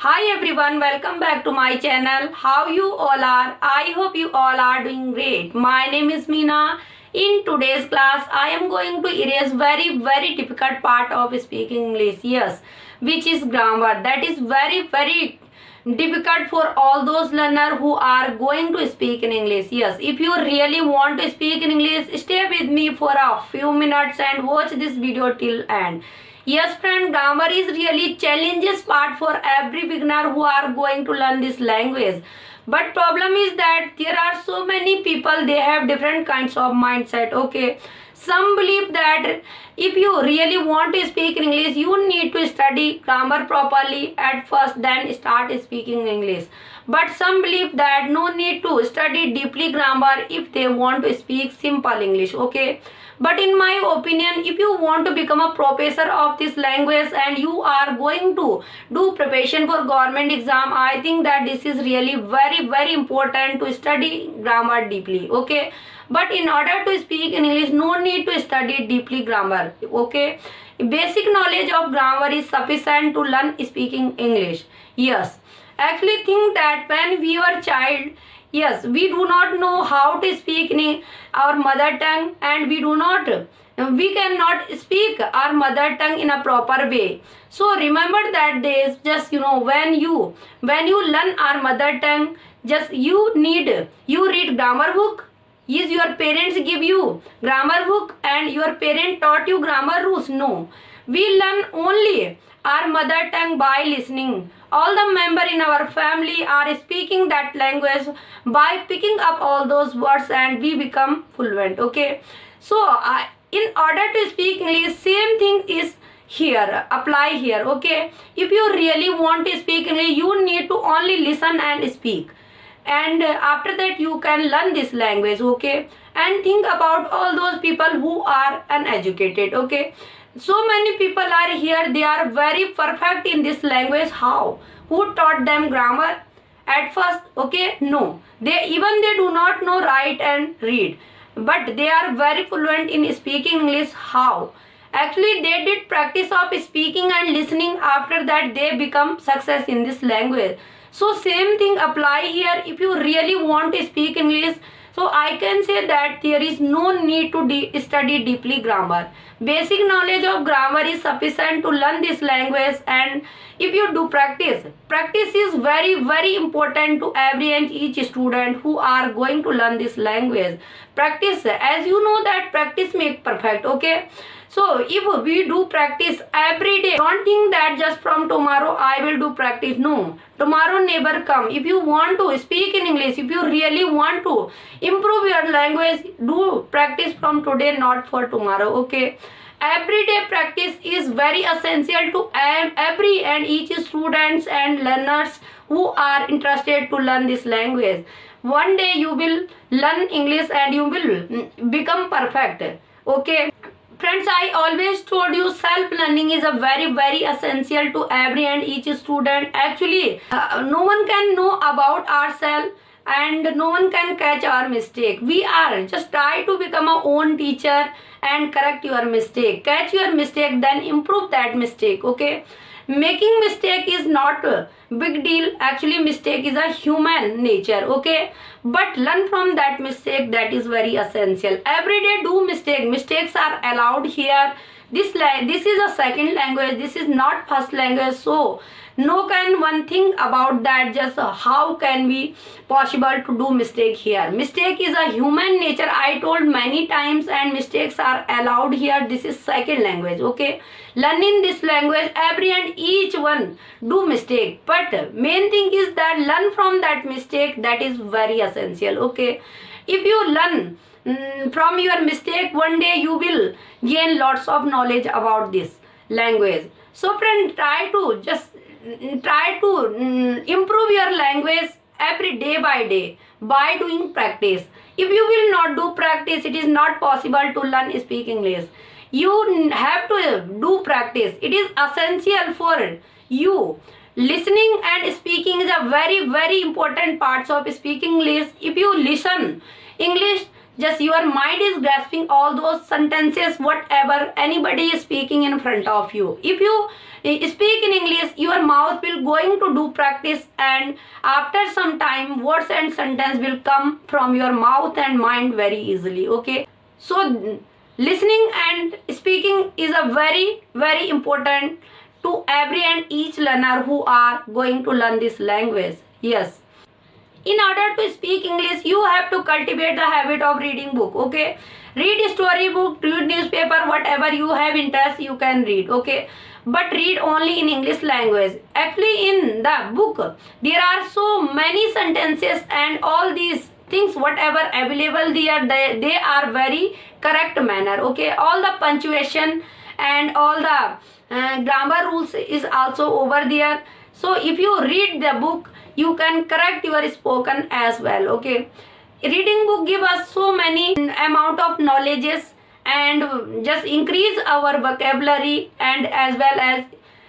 Hi everyone, welcome back to my channel. How you all are? I hope you all are doing great. My name is Meena. In today's class, I am going to erase very difficult part of speaking English. Yes, which is grammar. That is very difficult for all those learners who are going to speak in English. Yes, if you really want to speak in English, stay with me for a few minutes and watch this video till end. Yes friend, grammar is really challenges part for every beginner who are going to learn this language. But problem is that there are so many people, they have different kinds of mindset. Okay, some believe that if you really want to speak in English, you need to study grammar properly at first, then start speaking English. But some believe that no need to study deeply grammar if they want to speak simple English. Okay, but in my opinion, if you want to become a professor of this language and you are going to do preparation for government exam, I think that this is really very important to study grammar deeply. Okay, but in order to speak in English, no need to study deeply grammar. Okay, basic knowledge of grammar is sufficient to learn speaking English. Yes, actually think that when we were child, yes, we do not know how to speak in our mother tongue, and we cannot speak our mother tongue in a proper way. So remember that days, just when you learn our mother tongue, just you read grammar book. Is your parents give you grammar book and your parent taught you grammar rules? No, we learn only our mother tongue by listening. All the members in our family are speaking that language by picking up all those words and we become fluent. Okay, so in order to speak English, same thing is here, apply here. Okay, if you really want to speak English, you need to only listen and speak, and after that you can learn this language. Okay, and think about all those people who are uneducated. Okay, so many people are here, they are very perfect in this language. How? Who taught them grammar at first? Okay, no, they do not know write and read, but they are very fluent in speaking English. How? Actually they did practice of speaking and listening, after that they become success in this language. So same thing apply here. If you really want to speak English, so I can say that there is no need to study deeply grammar. Basic knowledge of grammar is sufficient to learn this language, and if you do practice is very important to every and each student who are going to learn this language. Practice, as you know that practice make perfect. Okay, so if we do practice every day, don't think that just from tomorrow I will do practice. No, tomorrow never come. If you want to speak in English, if you really want to improve your language, do practice from today, not for tomorrow. Okay, everyday practice is very essential to every and each students and learners who are interested to learn this language. One day you will learn English and you will become perfect. Okay friends, I always told you self-learning is a very essential to every and each student. Actually, no one can know about ourselves and no one can catch our mistake. We are just try to become our own teacher and correct your mistake. Catch your mistake, then improve that mistake. Okay, making mistake is not a big deal. Actually mistake is a human nature. Okay, but learn from that mistake, that is very essential. Every day do mistakes are allowed here. This is a second language, this is not first language, so no can one think about that. Just how can be possible to do mistake here? Mistake is a human nature, I told many times, and mistakes are allowed here. This is second language. Okay, learning this language, every and each one do mistake, but main thing is that learn from that mistake, that is very essential. Okay, if you learn from your mistake, one day you will gain lots of knowledge about this language. So friend, try to improve your language every day by day by doing practice. If you will not do practice, it is not possible to learn speak English. You have to do practice, it is essential for you. Listening and speaking is a very important parts of speaking English. If you listen English, just your mind is grasping all those sentences whatever anybody is speaking in front of you. If you speak in English, your mouth will going to do practice, and after some time words and sentence will come from your mouth and mind very easily. Okay, so listening and speaking is a very important to every and each learner who are going to learn this language. Yes, in order to speak English, you have to cultivate the habit of reading book. Okay, read storybook, read newspaper, whatever you have interest you can read. Okay, but read only in English language. Actually, in the book there are so many sentences and all these things whatever available there, they are very correct manner. Okay, all the punctuation and all the grammar rules is also over there. So if you read the book, you can correct your spoken as well. Okay, reading book give us so many amount of knowledges and just increase our vocabulary and as well as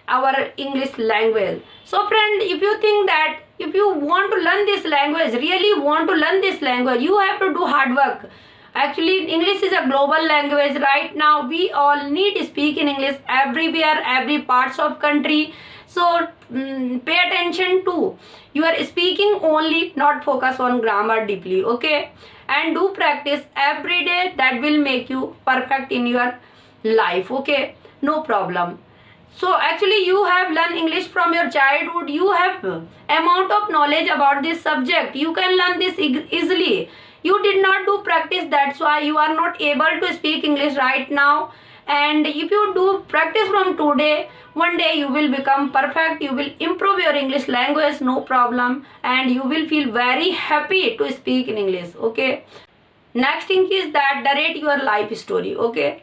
our English language. So friend, if you think that if you want to learn this language, really want to learn this language, you have to do hard work. Actually, English is a global language. Right now we all need to speak in English everywhere, every parts of country. So pay attention to your speaking only, not focus on grammar deeply. Okay, and do practice every day. That will make you perfect in your life. Okay, no problem. So actually you have learned English from your childhood. You have amount of knowledge about this subject. You can learn this easily. You did not do practice, that's why you are not able to speak English right now. And if you do practice from today, one day you will become perfect. You will improve your English language, no problem, and you will feel very happy to speak in English. Okay, next thing is that narrate your life story. Okay,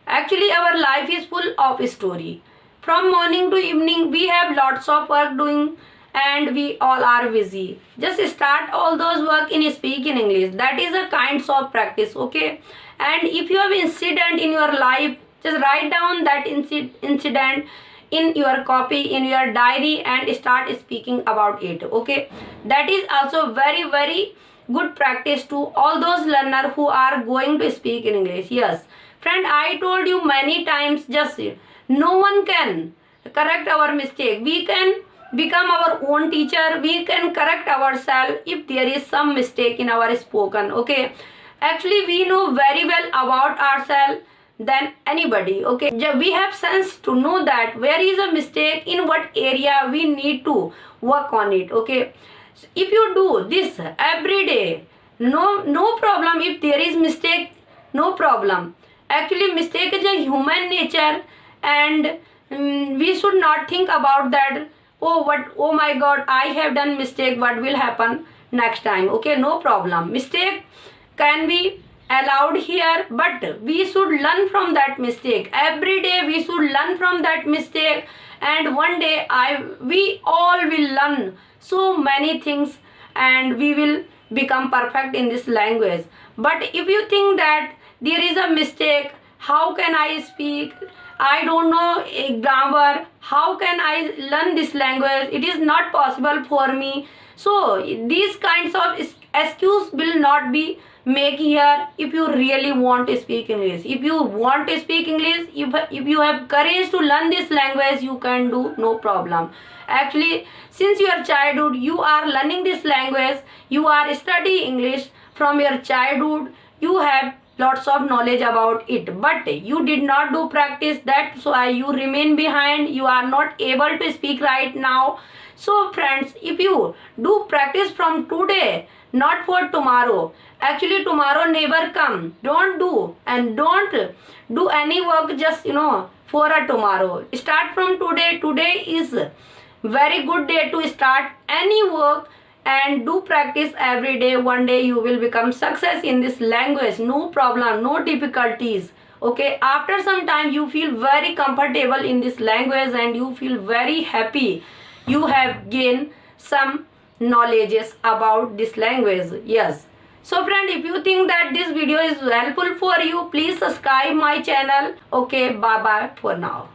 actually our life is full of story. From morning to evening we have lots of work doing and we all are busy. Just start all those work in speak in English. That is a kinds of practice. Okay, and if you have incident in your life, just write down that incident in your copy, in your diary, and start speaking about it. Okay, that is also very good practice to all those learners who are going to speak in English. Yes friend, I told you many times, just no one can correct our mistake. We can become our own teacher. We can correct ourselves if there is some mistake in our spoken. Okay, actually we know very well about ourselves than anybody. Okay, we have sense to know that where is a mistake, in what area we need to work on it. Okay, if you do this every day, no problem. If there is mistake, no problem. Actually mistake is a human nature, and we should not think about that. Oh my god, I have done mistake, what will happen next time. Okay, no problem. Mistake can be allowed here, but we should learn from that mistake. Every day we should learn from that mistake, and one day we all will learn so many things and we will become perfect in this language. But if you think that there is a mistake, how can I speak, I don't know grammar, how can I learn this language, it is not possible for me. So these kinds of excuse will not be make here. If you really want to speak English, if you want to speak English, if you have courage to learn this language, you can do, no problem. Actually since your childhood you are learning this language, you are studying English from your childhood, you have lots of knowledge about it, but you did not do practice. That's why you remain behind. You are not able to speak right now. So friends, if you do practice from today, not for tomorrow. Actually tomorrow never come. Don't do any work just for a tomorrow. Start from today. Today is very good day to start any work, and do practice every day. One day you will become success in this language, no problem, no difficulties. Okay, after some time you feel very comfortable in this language and you feel very happy. You have gained some knowledges about this language. Yes, so friend, if you think that this video is helpful for you, please subscribe my channel. Okay, bye bye for now.